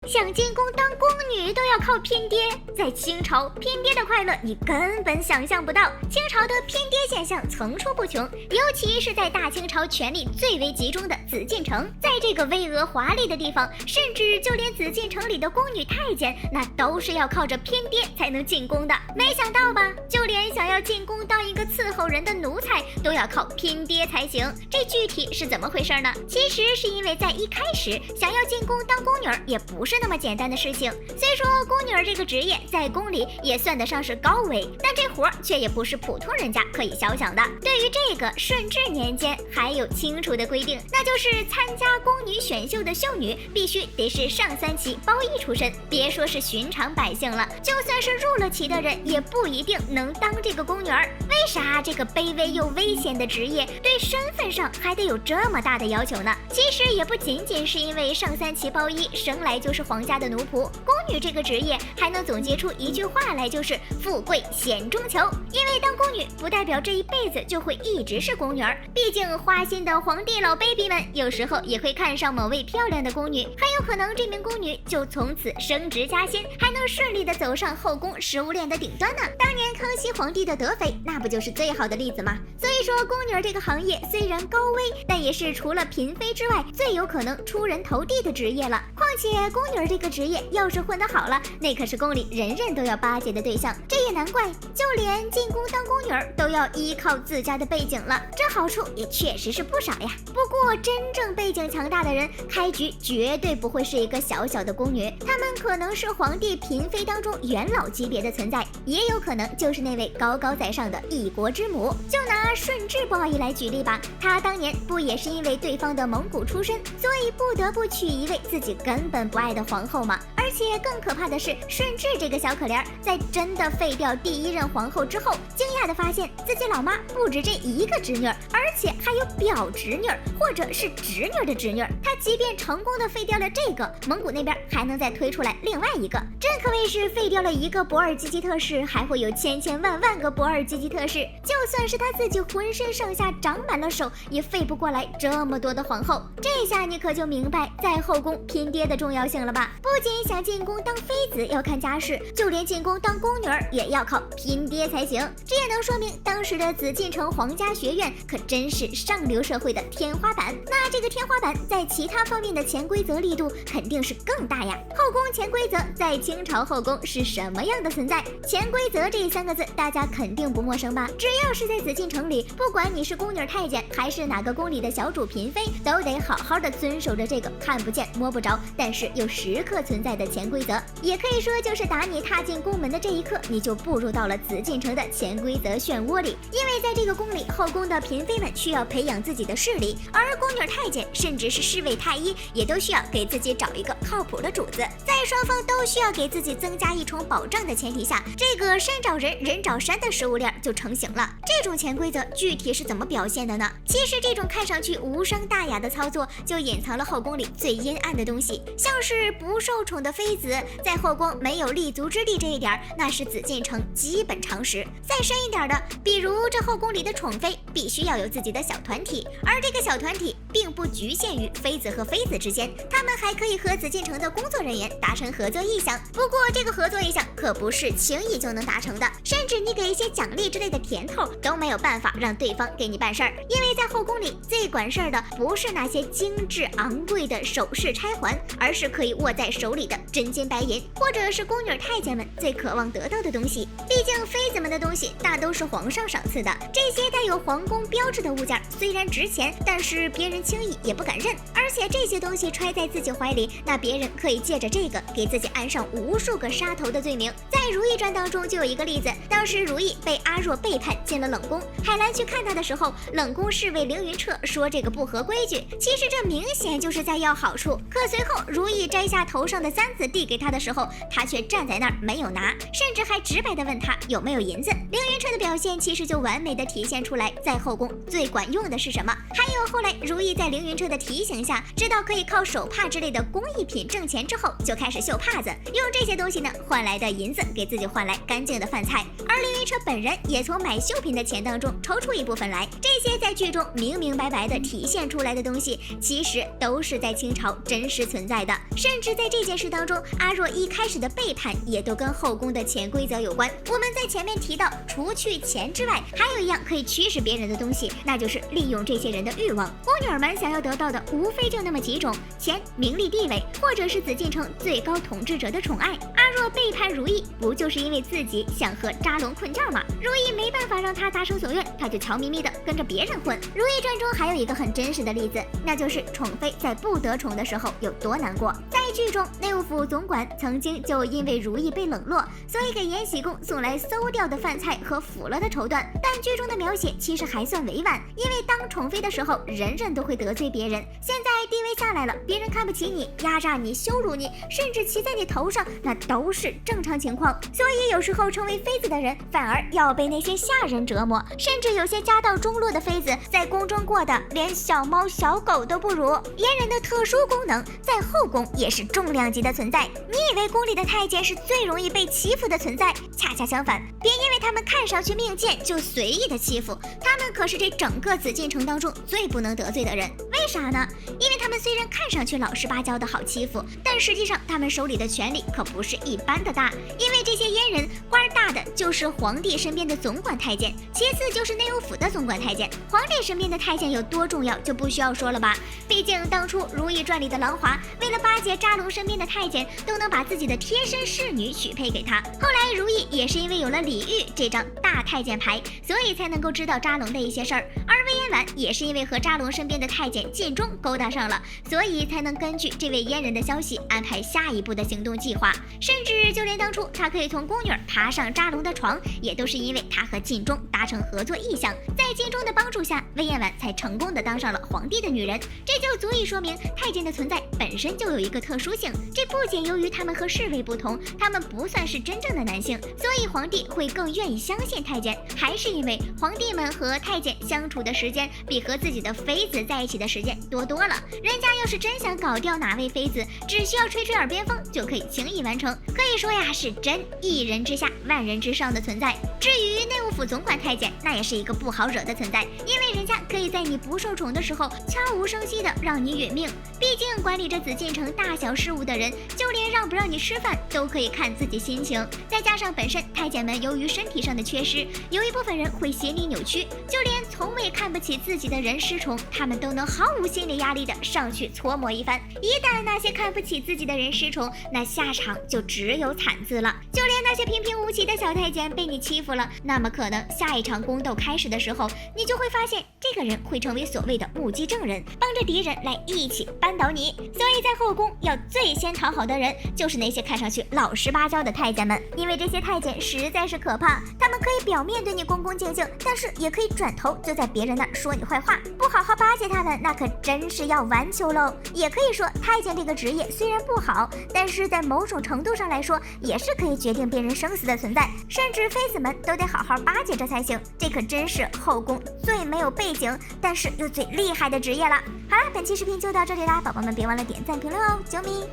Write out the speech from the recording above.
想进宫当宫女都要靠偏爹，在清朝偏爹的快乐你根本想象不到。清朝的偏爹现象层出不穷，尤其是在大清朝权力最为集中的紫禁城，在这个巍峨华丽的地方，甚至就连紫禁城里的宫女太监，那都是要靠着偏爹才能进宫的。没想到吧，就连想要进宫当一个伺候人的奴才，都要靠偏爹才行。这具体是怎么回事呢？其实是因为在一开始，想要进宫当宫女也不是那么简单的事情。虽说宫女这个职业在宫里也算得上是高危，但这活却也不是普通人家可以小想的。对于这个，顺治年间还有清楚的规定，那就是参加宫女选秀的秀女必须得是上三旗包衣出身。别说是寻常百姓了，就算是入了旗的人也不一定能当这个宫女儿。为啥这个卑微又危险的职业对身份上还得有这么大的要求呢？其实也不仅仅是因为上三旗包衣生来就是皇家的奴仆，宫女这个职业还能总结出一句话来，就是富贵险中求。因为当宫女不代表这一辈子就会一直是宫女儿，毕竟花心的皇帝老 baby 们有时候也会看上某位漂亮的宫女，很有可能这名宫女就从此升职加薪，还能顺利的走上后宫食物链的顶端呢。当年康熙皇帝的德妃那不就是最好的例子吗？所以说宫女这个行业虽然高危，但也是除了嫔妃之外最有可能出人头地的职业了。况且宫女这个职业要是混得好了，那可是宫里人人都要巴结的对象。这也难怪就连进宫当宫女都要依靠自家的背景了，这好处也确实是不少呀。不过真正背景强大的人开局绝对不会是一个小小的宫女，他们可能是皇帝嫔妃当中元老级别的存在，也有可能就是那位高高在上的一国之母。就拿顺治不好意来举例吧，他当年不也是因为对方的蒙古出身，所以不得不娶一位自己根本不爱的皇后吗？而且更可怕的是，顺治这个小可怜在真的废掉第一任皇后之后，惊讶地发现自己老妈不止这一个侄女，而且还有表侄女或者是侄女的侄女。他即便成功的废掉了这个，蒙古那边还能再推出来另外一个，这可谓是废掉了一个博尔济吉特氏，还会有千千万万个博尔济吉特氏。就算是他自己浑身上下长满了手，也废不过来这么多的皇后。这下你可就明白在后宫拼爹的重要性了吧？不仅想进宫当妃子要看家世，就连进宫当宫女也要靠拼爹才行。这也能说明当时的紫禁城皇家学院可真是上流社会的天花板。那这个天花板在其他方面的潜规则力度肯定是更大呀。后宫潜规则在清朝后宫是什么样的存在？潜规则这三个字大家肯定不陌生吧？只要是在紫禁城里，不管你是宫女太监还是哪个宫里的小主嫔妃，都得好好的遵守着这个看不见摸不着但是又时刻存在的潜规则。也可以说就是打你踏进宫门的这一刻，你就步入到了紫禁城的潜规则漩涡里。因为在这个宫里，后宫的嫔妃们需要培养自己的势力，而宫女太监甚至是侍卫太医也都需要给自己找一个靠谱的主子。在双方都需要给自己增加一重保障的前提下，这个山找人人找山的食物链就成型了。这种潜规则具体是怎么表现的呢？其实这种看上去无伤大雅的操作就隐藏了后宫里最阴暗的东西，像是不受宠的妃子在后宫没有立足之地，这一点那是紫禁城基本常识。再深一点的，比如这后宫里的宠妃必须要有自己的小团体，而这个小团体并不局限于妃子和妃子之间，他们还可以和紫禁城的工作人员达成合作意向。不过这个合作意向可不是轻易就能达成的，甚至你给一些奖励之类的甜头都没有办法让对方给你办事儿。因为在后宫里最管事儿的不是那些精致昂贵的首饰钗环，而是可以握在手里的真金白银，或者是宫女太监们最渴望得到的东西。毕竟妃子们的东西大都是皇上赏赐的，这些带有皇宫标志的物件虽然值钱，但是别人轻易也不敢认。而且这些东西揣在自己怀里，那别人可以借着这个给自己安上无数个杀头的罪名。在《如懿传》当中就有一个例子，当时如懿被阿若背叛进了冷宫，海兰去看她的时候，冷宫侍卫凌云彻说这个不合规矩，其实这明显就是在要好处。可随后如懿摘下头上的簪子递给他的时候，他却站在那儿没有拿，甚至还直白地问他有没有银子。凌云彻的表现其实就完美地体现出来在后宫最管用的是什么。还有后来如懿在凌云彻的提醒下帕，直到可以靠手帕之类的工艺品挣钱之后，就开始绣帕子，用这些东西呢换来的银子给自己换来干净的饭菜。而林云车本人也从买绣品的钱当中抽出一部分来，这些在剧中明明白白的体现出来的东西，其实都是在清朝真实存在的。甚至在这件事当中，阿若一开始的背叛也都跟后宫的潜规则有关。我们在前面提到，除去钱之外，还有一样可以驱使别人的东西，那就是利用这些人的欲望。宫女儿们想要得到的无非就那么几种：钱、名利、地位，或者是紫禁城最高统治者的宠爱。阿若背叛如意，不就是因为自己想和扎龙困觉吗？如意没办法让他达成所愿，他就悄咪咪的跟着别人混。《如懿传》中还有一个很真实的例子，那就是宠妃在不得宠的时候有多难过。在剧中，内务府总管曾经就因为如意被冷落，所以给延禧宫送来馊掉的饭菜和腐了的绸缎。但剧中的描写其实还算委婉，因为当宠妃的时候，人人都会得罪别人。现在地位下来了，别人看不起你，压榨你，羞辱你，甚至骑在你头上，那都是正常情况。所以有时候成为妃子的人，反而要被那些下人折磨，甚至有些家道中落的妃子，在宫中过的连小猫小狗都不如。阉人的特殊功能在后宫也是重量级的存在。你以为宫里的太监是最容易被欺负的存在？恰恰相反，别因为他们看上去命贱就随意的欺负，他们可是这整个紫禁城当中最不能得罪的人。为啥呢？因为他们虽然看上去老实巴交的好欺负，但实际上他们手里的权力可不是一般的大。因为这些阉人官大的就是皇帝身边的总管太监，其次就是内务府的总管太监。皇帝身边的太监有多重要就不需要说了吧，毕竟当初《如懿传》里的郎华为了巴结扎龙身边的太监，都能把自己的贴身侍女许配给他。后来如懿也是因为有了李煜这张大太监牌，所以才能够知道扎龙的一些事儿。而魏嫣婉也是因为和扎龙身边的太监靳忠勾搭上了，所以才能根据这位阉人的消息安排下一步的行动计划。甚至就连当初他可以从宫女爬上扎龙的床，也都是因为他和靳忠达成合作意向。在靳忠的帮助下，魏嫣婉才成功的当上了皇帝的女人。这就足以说明太监的存在本身就有一个特殊性，这不仅由于他们和侍卫不同，他们不算是真正的男性，所以皇帝会更愿意相信太监，还是因为皇帝们和太监相处的时间比和自己的妃子在一起的时间多了。人家要是真想搞掉哪位妃子，只需要吹吹耳边风就可以轻易完成，可以说呀是真一人之下万人之上的存在。至于内务府总管太监，那也是一个不好惹的存在，因为人家可以在你不受宠的时候悄无声息的让你殒命。毕竟管理着紫禁城大小事务的人，就连让不让你吃饭都可以看自己心情。再加上本身太监们由于身体上的缺失，有一部分人会心理扭曲，就连从未看不起自己的人失宠，他们都能毫无心理压力的上去搓磨一番。一旦那些看不起自己的人失宠，那下场就只有惨字了。就连那些平平无奇的小太监被你欺负了，那么可能下一场宫斗开始的时候，你就会发现这个人会成为所谓的目击证人，帮着敌人来一起扳倒你。所以在后宫要最先讨好的人，就是那些看上去老实巴交的太监们，因为这些太监实在是可怕，他们可以表面对你恭恭敬敬，但是也可以转头就在别人那儿说你坏话，不好好巴结他们，那可真是要完球喽。也可以说，太监这个职业虽然不好，但是在某种程度上来说，也是可以决定别人生死的存在，甚至妃子们都得好好巴结着才行。这可真是后宫最没有背景，但是又最厉害的职业了。好了，本期视频就到这里啦，宝宝们别忘了点赞评论哦，啾咪。